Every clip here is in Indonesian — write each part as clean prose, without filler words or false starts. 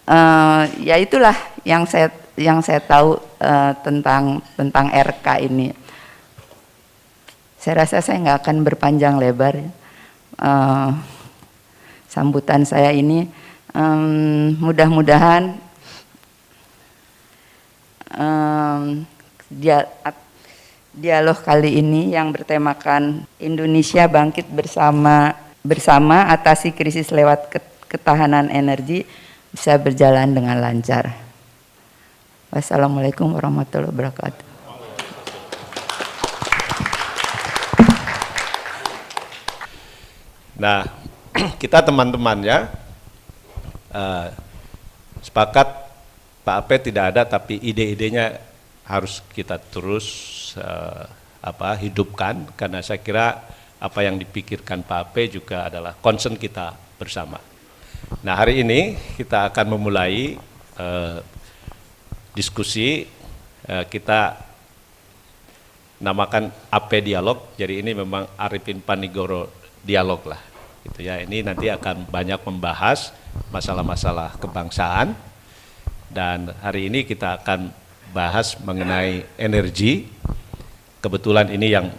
Ya itulah yang saya tahu tentang RK ini. Saya rasa saya nggak akan berpanjang lebar. Sambutan saya ini mudah-mudahan dialog kali ini yang bertemakan Indonesia bangkit bersama atasi krisis lewat ketahanan energi bisa berjalan dengan lancar. Wassalamualaikum warahmatullahi wabarakatuh. Nah, kita teman-temannya sepakat Pak Ape tidak ada, tapi ide-idenya harus kita terus hidupkan, karena saya kira apa yang dipikirkan Pak Ape juga adalah concern kita bersama. Nah, hari ini kita akan memulai diskusi, kita namakan Ape Dialog, jadi ini memang Arifin Panigoro Dialog lah. Gitu ya, ini nanti akan banyak membahas masalah-masalah kebangsaan, dan hari ini kita akan bahas mengenai energi. Kebetulan ini yang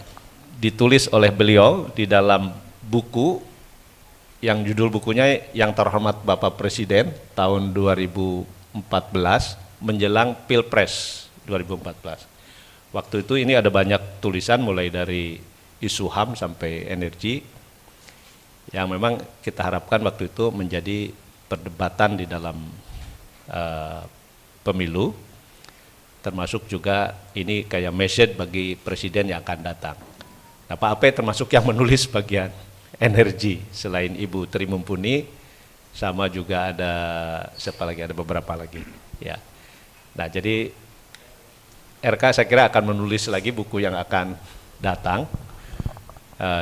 ditulis oleh beliau di dalam buku yang judul bukunya Yang Terhormat Bapak Presiden tahun 2014 menjelang Pilpres 2014. Waktu itu ini ada banyak tulisan mulai dari isu HAM sampai energi, yang memang kita harapkan waktu itu menjadi perdebatan di dalam pemilu, termasuk juga ini kayak message bagi presiden yang akan datang. Nah, Pak Ape termasuk yang menulis bagian energi, selain Ibu Tri Mumpuni, sama juga ada siapa lagi, ada beberapa lagi ya. Nah, jadi RK saya kira akan menulis lagi buku yang akan datang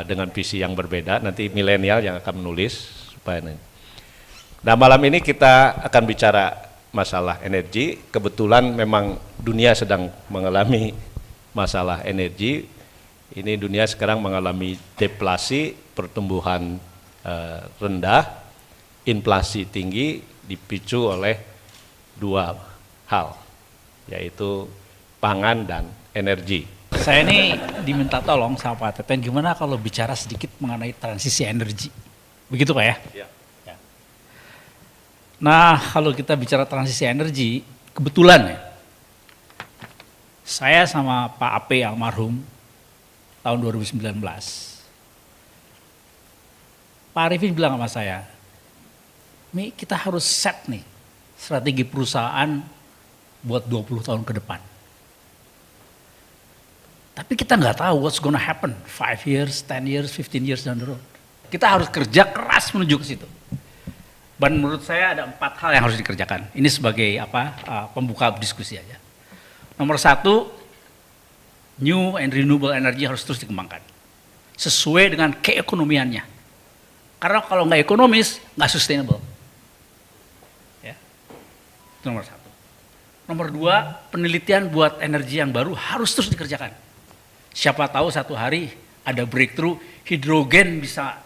dengan visi yang berbeda, nanti milenial yang akan menulis supaya ini. Nah, malam ini kita akan bicara masalah energi. Kebetulan memang dunia sedang mengalami masalah energi. Ini dunia sekarang mengalami deflasi, pertumbuhan rendah, inflasi tinggi, dipicu oleh dua hal, yaitu pangan dan energi. Saya ini diminta tolong sama Pak Teten, gimana kalau bicara sedikit mengenai transisi energi, begitu Pak ya? Ya. Ya. Nah, kalau kita bicara transisi energi, kebetulan ya, saya sama Pak Ape almarhum tahun 2019, Pak Arifin bilang sama saya, Mi, kita harus set nih strategi perusahaan buat 20 tahun ke depan. Tapi kita nggak tahu what's gonna happen 5 years, 10 years, 15 years down the road. Kita harus kerja keras menuju ke situ. Dan menurut saya ada 4 hal yang harus dikerjakan. Ini sebagai pembuka diskusi aja. Nomor 1, new and renewable energy harus terus dikembangkan. Sesuai dengan keekonomiannya. Karena kalau nggak ekonomis, nggak sustainable. Ya. Itu nomor 1. Nomor 2, penelitian buat energi yang baru harus terus dikerjakan. Siapa tahu satu hari ada breakthrough, hidrogen bisa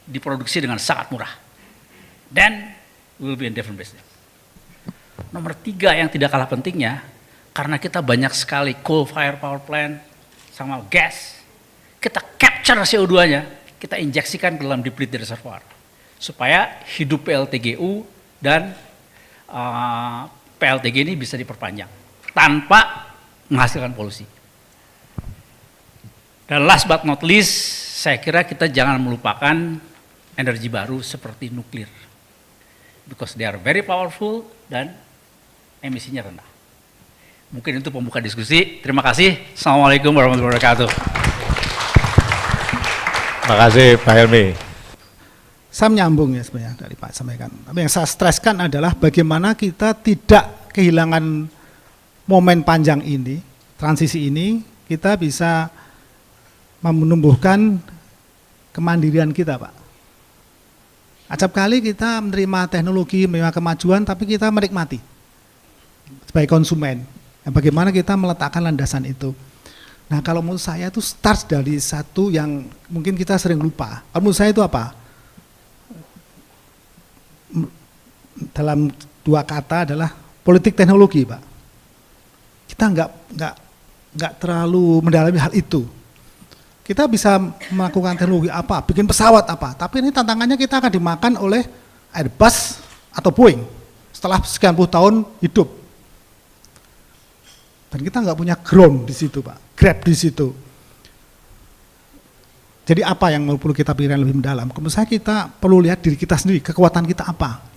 diproduksi dengan sangat murah. Then we will be in different business. Nomor 3 yang tidak kalah pentingnya, karena kita banyak sekali coal fire power plant sama gas, kita capture CO2-nya, kita injeksikan ke dalam depleted reservoir supaya hidup PLTGU dan PLTG ini bisa diperpanjang tanpa menghasilkan polusi. Dan last but not least, saya kira kita jangan melupakan energi baru seperti nuklir. Because they are very powerful dan emisinya rendah. Mungkin itu pembuka diskusi. Terima kasih. Assalamualaikum warahmatullahi wabarakatuh. Terima kasih Pak Helmi. Saya menyambung ya sebenarnya dari Pak sampaikan. Tapi yang saya streskan adalah bagaimana kita tidak kehilangan momen panjang ini, transisi ini, kita bisa menumbuhkan kemandirian kita, Pak. Acap kali kita menerima teknologi, menerima kemajuan, tapi kita menikmati sebagai konsumen. Bagaimana kita meletakkan landasan itu. Nah, kalau menurut saya itu start dari satu yang mungkin kita sering lupa. Kalau menurut saya itu apa? Dalam dua kata adalah politik teknologi, Pak. Kita nggak terlalu mendalami hal itu. Kita bisa melakukan teknologi apa, bikin pesawat apa, tapi ini tantangannya kita akan dimakan oleh Airbus atau Boeing setelah sekian puluh tahun hidup. Dan kita nggak punya ground di situ, Pak, grab di situ. Jadi apa yang perlu kita pikirkan lebih mendalam? Menurut saya kita perlu lihat diri kita sendiri, kekuatan kita apa.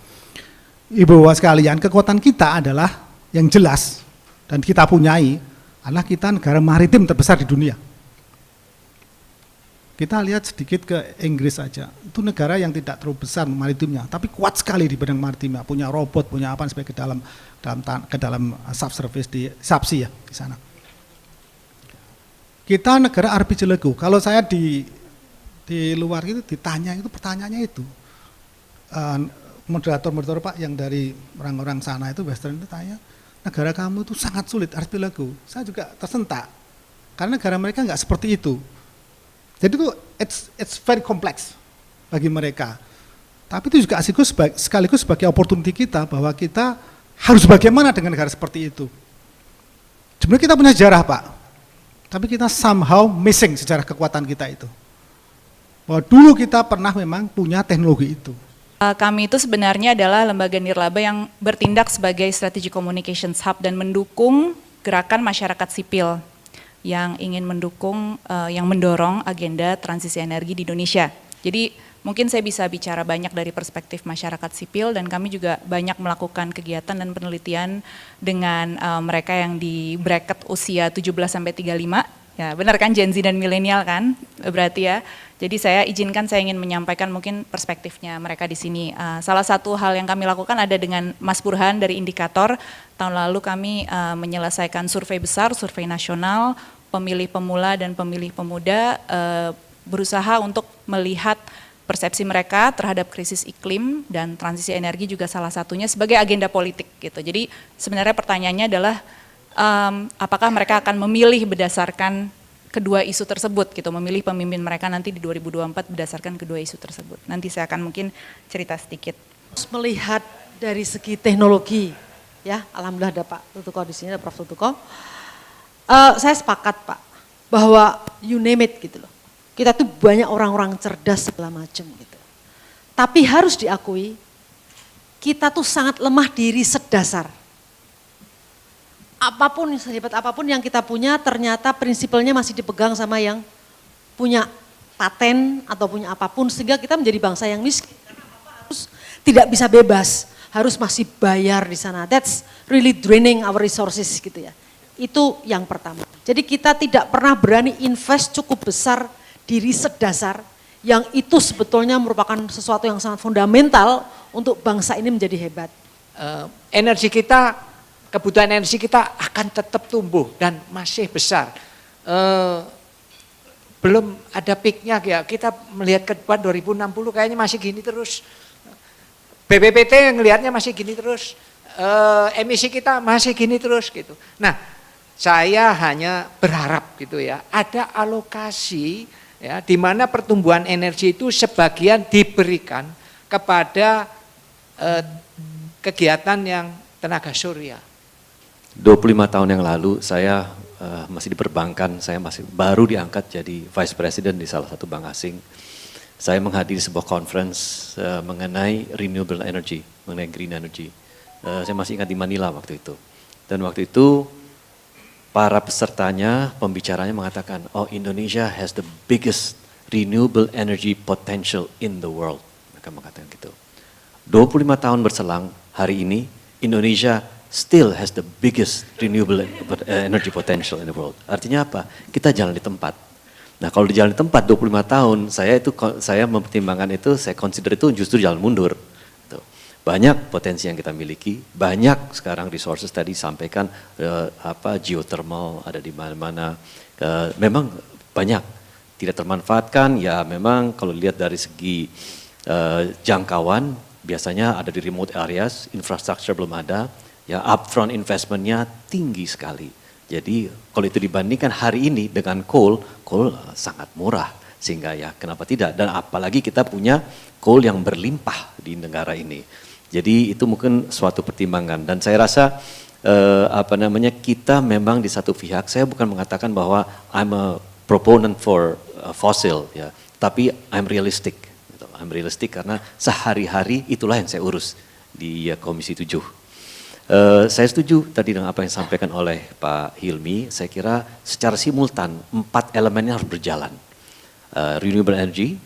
Ibu bapak sekalian, kekuatan kita adalah yang jelas dan kita punyai adalah kita negara maritim terbesar di dunia. Kita lihat sedikit ke Inggris saja, itu negara yang tidak terlalu besar maritimnya, tapi kuat sekali di bidang maritimnya, punya robot, punya apa sampai ke dalam subsurface di subsea ya di sana. Kita negara air Jelegu. Kalau saya di luar itu ditanya itu pertanyaannya itu moderator Pak yang dari orang-orang sana itu Western itu tanya, negara kamu itu sangat sulit archipelago. Saya juga tersentak karena negara mereka nggak seperti itu. Jadi itu it's very complex bagi mereka. Tapi itu juga sekaligus sebagai opportunity kita bahwa kita harus bagaimana dengan negara seperti itu. Sebenarnya kita punya sejarah, Pak. Tapi kita somehow missing sejarah kekuatan kita itu. Bahwa dulu kita pernah memang punya teknologi itu. Kami itu sebenarnya adalah lembaga nirlaba yang bertindak sebagai Strategic Communications Hub dan mendukung gerakan masyarakat sipil yang ingin yang mendorong agenda transisi energi di Indonesia. Jadi mungkin saya bisa bicara banyak dari perspektif masyarakat sipil dan kami juga banyak melakukan kegiatan dan penelitian dengan mereka yang di bracket usia 17-35. Ya, benar kan Gen Z dan milenial kan berarti ya. Jadi saya ingin menyampaikan mungkin perspektifnya mereka di sini. Salah satu hal yang kami lakukan ada dengan Mas Burhan dari Indikator. Tahun lalu kami menyelesaikan survei besar, survei nasional, pemilih pemula dan pemilih pemuda berusaha untuk melihat persepsi mereka terhadap krisis iklim dan transisi energi juga salah satunya sebagai agenda politik gitu. Jadi sebenarnya pertanyaannya adalah apakah mereka akan memilih berdasarkan kedua isu tersebut gitu, memilih pemimpin mereka nanti di 2024 berdasarkan kedua isu tersebut. Nanti saya akan mungkin cerita sedikit. Melihat dari segi teknologi, ya alhamdulillah ada Pak Tutuko di sini, ada Prof. Tutuko. Saya sepakat Pak, bahwa you name it gitu loh. Kita tuh banyak orang-orang cerdas segala macam gitu. Tapi harus diakui, kita tuh sangat lemah di riset dasar. Apapun, sehebat apapun yang kita punya, ternyata prinsipalnya masih dipegang sama yang punya paten atau punya apapun, sehingga kita menjadi bangsa yang miskin. Karena apa harus tidak bisa bebas, harus masih bayar di sana. That's really draining our resources gitu ya. Itu yang pertama. Jadi kita tidak pernah berani invest cukup besar di riset dasar, yang itu sebetulnya merupakan sesuatu yang sangat fundamental untuk bangsa ini menjadi hebat. Energi kita, kebutuhan energi kita akan tetap tumbuh dan masih besar. Belum ada peaknya ya, kita melihat ke depan 2060 kayaknya masih gini terus. BPPT ngelihatnya masih gini terus, emisi kita masih gini terus gitu. Nah, saya hanya berharap gitu ya, ada alokasi ya, di mana pertumbuhan energi itu sebagian diberikan kepada kegiatan yang tenaga surya. 25 tahun yang lalu saya masih di perbankan, saya masih baru diangkat jadi Vice President di salah satu bank asing. Saya menghadiri sebuah conference mengenai renewable energy, mengenai green energy. Saya masih ingat di Manila waktu itu. Dan waktu itu para pesertanya, pembicaranya mengatakan, oh Indonesia has the biggest renewable energy potential in the world. Mereka mengatakan gitu. 25 tahun berselang, hari ini Indonesia still has the biggest renewable energy potential in the world. Artinya apa? Kita jalan di tempat. Nah kalau di jalan di tempat 25 tahun, saya mempertimbangkan itu, saya consider itu justru jalan mundur. Tuh. Banyak potensi yang kita miliki, banyak sekarang resources tadi sampaikan, geothermal ada di mana-mana, memang banyak tidak termanfaatkan. Ya memang kalau lihat dari segi jangkauan, biasanya ada di remote areas, infrastruktur belum ada. Ya upfront investmentnya tinggi sekali. Jadi kalau itu dibandingkan hari ini dengan coal sangat murah. Sehingga ya kenapa tidak. Dan apalagi kita punya coal yang berlimpah di negara ini. Jadi itu mungkin suatu pertimbangan dan saya rasa kita memang di satu pihak, saya bukan mengatakan bahwa I'm a proponent for fossil ya, tapi I'm realistic. I'm realistic karena sehari-hari itulah yang saya urus di Komisi 7. Saya setuju tadi dengan apa yang disampaikan oleh Pak Hilmi, saya kira secara simultan 4 elemennya harus berjalan. Renewable energy,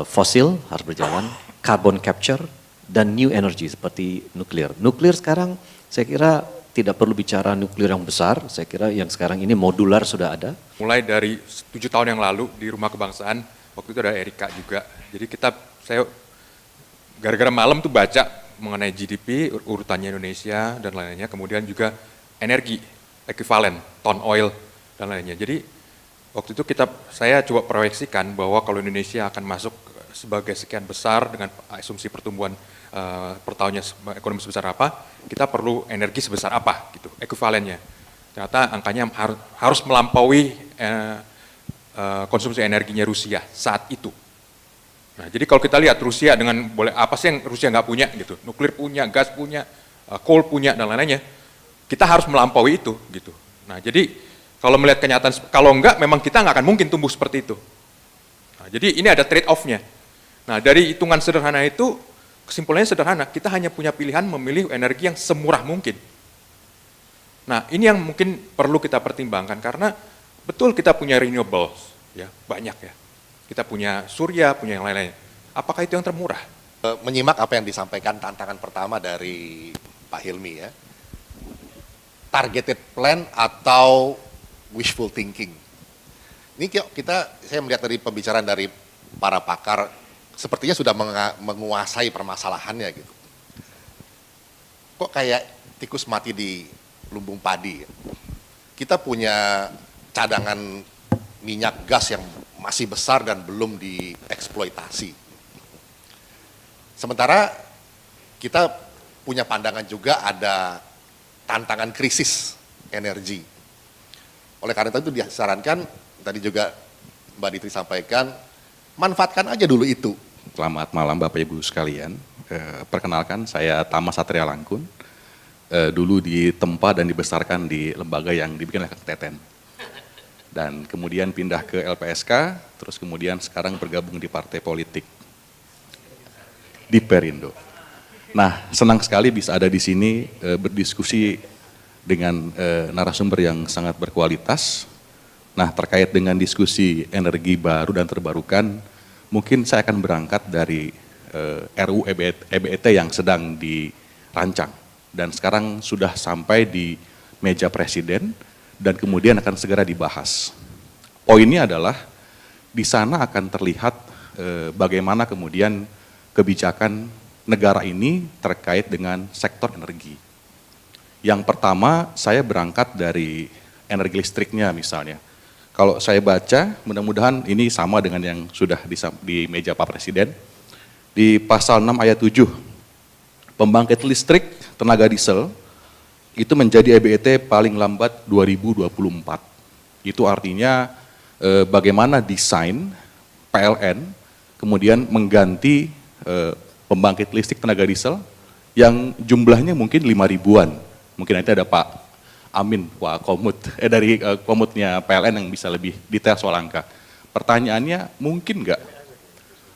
fosil harus berjalan, carbon capture, dan new energy seperti nuklir. Nuklir sekarang saya kira tidak perlu bicara nuklir yang besar, saya kira yang sekarang ini modular sudah ada. Mulai dari 7 tahun yang lalu di Rumah Kebangsaan, waktu itu ada Erika juga. Jadi saya gara-gara malam tuh baca mengenai GDP, urutannya Indonesia dan lainnya, kemudian juga energi, ekuivalen, ton oil dan lainnya. Jadi waktu itu saya coba proyeksikan bahwa kalau Indonesia akan masuk sebagai sekian besar dengan asumsi pertumbuhan per tahunnya ekonomi sebesar apa, kita perlu energi sebesar apa gitu, ekuivalennya. Ternyata angkanya harus melampaui konsumsi energinya Rusia saat itu. Nah, jadi kalau kita lihat Rusia dengan apa sih yang Rusia nggak punya gitu, nuklir punya, gas punya, coal punya dan lain-lainnya, kita harus melampaui itu gitu. Nah, jadi kalau melihat kenyataan, kalau enggak memang kita nggak akan mungkin tumbuh seperti itu. Nah, jadi ini ada trade off-nya. Nah, dari hitungan sederhana itu, kesimpulannya sederhana, kita hanya punya pilihan memilih energi yang semurah mungkin. Nah, ini yang mungkin perlu kita pertimbangkan karena betul kita punya renewables, ya banyak ya. Kita punya surya, punya yang lain-lain. Apakah itu yang termurah? Menyimak apa yang disampaikan tantangan pertama dari Pak Hilmi ya. Targeted plan atau wishful thinking. Ini saya melihat dari pembicaraan dari para pakar, sepertinya sudah menguasai permasalahannya gitu. Kok kayak tikus mati di lumbung padi. Kita punya cadangan minyak gas yang masih besar dan belum dieksploitasi. Sementara kita punya pandangan juga ada tantangan krisis energi. Oleh karena itu disarankan, tadi juga Mbak Ditri sampaikan, manfaatkan aja dulu itu. Selamat malam Bapak Ibu sekalian. Perkenalkan saya Tama Satria Langkun. Dulu ditempa dan dibesarkan di lembaga yang dibikin oleh Kang Teten. Dan kemudian pindah ke LPSK, terus kemudian sekarang bergabung di partai politik di Perindo. Nah, senang sekali bisa ada di sini berdiskusi dengan narasumber yang sangat berkualitas. Nah, terkait dengan diskusi energi baru dan terbarukan, mungkin saya akan berangkat dari RUU EBT yang sedang dirancang dan sekarang sudah sampai di meja Presiden dan kemudian akan segera dibahas. Poinnya adalah di sana akan terlihat bagaimana kemudian kebijakan negara ini terkait dengan sektor energi. Yang pertama, saya berangkat dari energi listriknya misalnya. Kalau saya baca, mudah-mudahan ini sama dengan yang sudah di meja Pak Presiden. Di pasal 6 ayat 7, pembangkit listrik tenaga diesel itu menjadi EBT paling lambat 2024. Itu artinya bagaimana desain PLN kemudian mengganti pembangkit listrik tenaga diesel yang jumlahnya mungkin 5.000-an. Mungkin nanti ada Pak Amin, Pak Komut, dari Komutnya PLN yang bisa lebih detail soal angka. Pertanyaannya, mungkin nggak?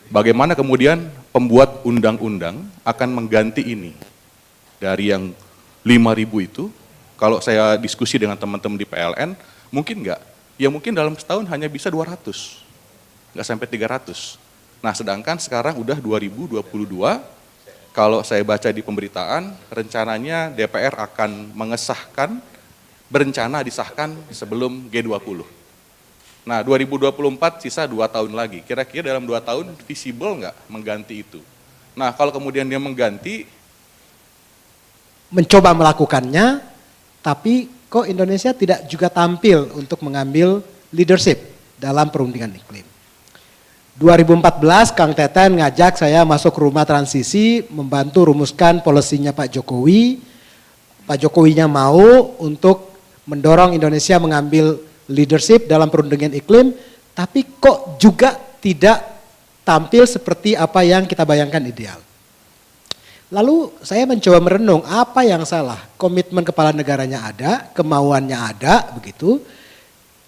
Bagaimana kemudian pembuat undang-undang akan mengganti ini? Dari yang 5.000 itu, kalau saya diskusi dengan teman-teman di PLN, mungkin nggak? Ya mungkin dalam setahun hanya bisa 200, nggak sampai 300. Nah sedangkan sekarang udah 2022, kalau saya baca di pemberitaan, rencananya DPR akan mengesahkan, berencana disahkan sebelum G20. Nah 2024 sisa 2 tahun lagi, kira-kira dalam 2 tahun visible nggak mengganti itu? Nah kalau kemudian dia mengganti, mencoba melakukannya, tapi kok Indonesia tidak juga tampil untuk mengambil leadership dalam perundingan iklim. 2014 Kang Teten ngajak saya masuk rumah transisi, membantu rumuskan polisinya Pak Jokowi. Pak Jokowinya mau untuk mendorong Indonesia mengambil leadership dalam perundingan iklim, tapi kok juga tidak tampil seperti apa yang kita bayangkan ideal. Lalu saya mencoba merenung apa yang salah. Komitmen kepala negaranya ada, kemauannya ada, begitu.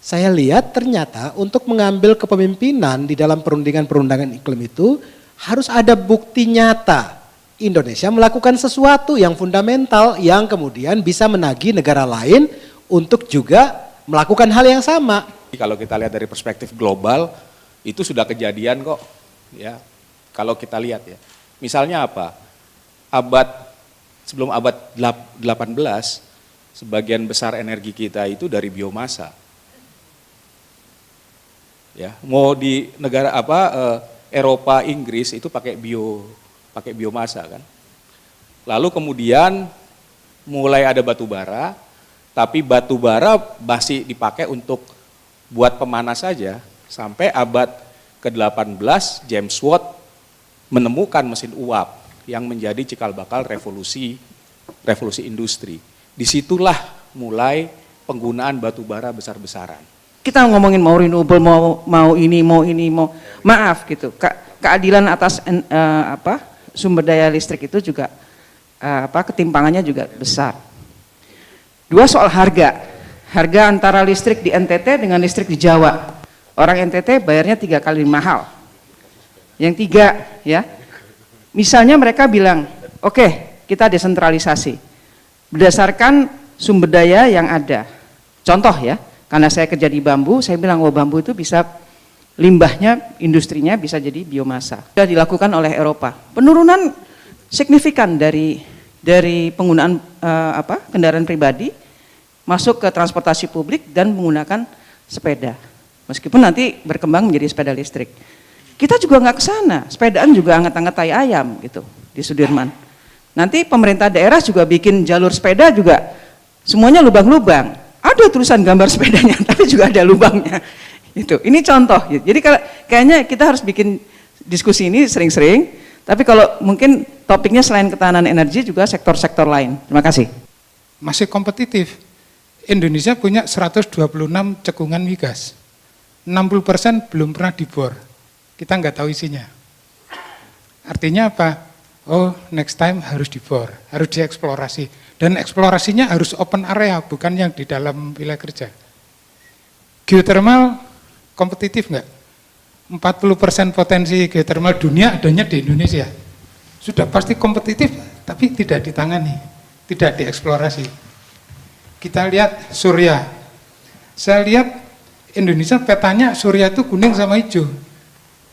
Saya lihat ternyata untuk mengambil kepemimpinan di dalam perundingan-perundangan iklim itu harus ada bukti nyata. Indonesia melakukan sesuatu yang fundamental yang kemudian bisa menagih negara lain untuk juga melakukan hal yang sama. Kalau kita lihat dari perspektif global, itu sudah kejadian kok. Ya, kalau kita lihat ya. Misalnya apa? Sebelum abad 18, sebagian besar energi kita itu dari biomasa. Ya, mau di negara Eropa, Inggris itu pakai biomasa kan. Lalu kemudian mulai ada batu bara, tapi batu bara masih dipakai untuk buat pemanas saja. Sampai abad ke-18 James Watt menemukan mesin uap yang menjadi cikal bakal revolusi industri. Disitulah mulai penggunaan batu bara besar-besaran. Kita ngomongin mau renewable, mau ini, maaf gitu. Keadilan atas sumber daya listrik itu juga ketimpangannya juga besar. Dua, soal harga antara listrik di NTT dengan listrik di Jawa. Orang NTT bayarnya 3 kali mahal. Yang 3 ya, misalnya mereka bilang, oke, kita desentralisasi berdasarkan sumber daya yang ada. Contoh ya, karena saya kerja di bambu, saya bilang, bambu itu bisa limbahnya, industrinya bisa jadi biomasa. Sudah dilakukan oleh Eropa. Penurunan signifikan dari penggunaan kendaraan pribadi masuk ke transportasi publik dan menggunakan sepeda. Meskipun nanti berkembang menjadi sepeda listrik. Kita juga nggak ke sana, sepedaan juga anget-anget tai ayam gitu di Sudirman. Nanti pemerintah daerah juga bikin jalur sepeda juga semuanya lubang-lubang. Ada tulisan gambar sepedanya, tapi juga ada lubangnya. Itu. Ini contoh. Jadi kayaknya kita harus bikin diskusi ini sering-sering. Tapi kalau mungkin topiknya selain ketahanan energi juga sektor-sektor lain. Terima kasih. Masih kompetitif. Indonesia punya 126 cekungan migas. 60% belum pernah dibor. Kita nggak tahu isinya. Artinya apa? Oh, next time harus dibor, harus dieksplorasi. Dan eksplorasinya harus open area, bukan yang di dalam wilayah kerja. Geothermal kompetitif nggak? 40% potensi geothermal dunia adanya di Indonesia. Sudah pasti kompetitif, tapi tidak ditangani, tidak dieksplorasi. Kita lihat surya. Saya lihat Indonesia petanya surya itu kuning sama hijau.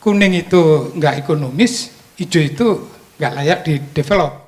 Kuning itu nggak ekonomis, hijau itu nggak layak di develop.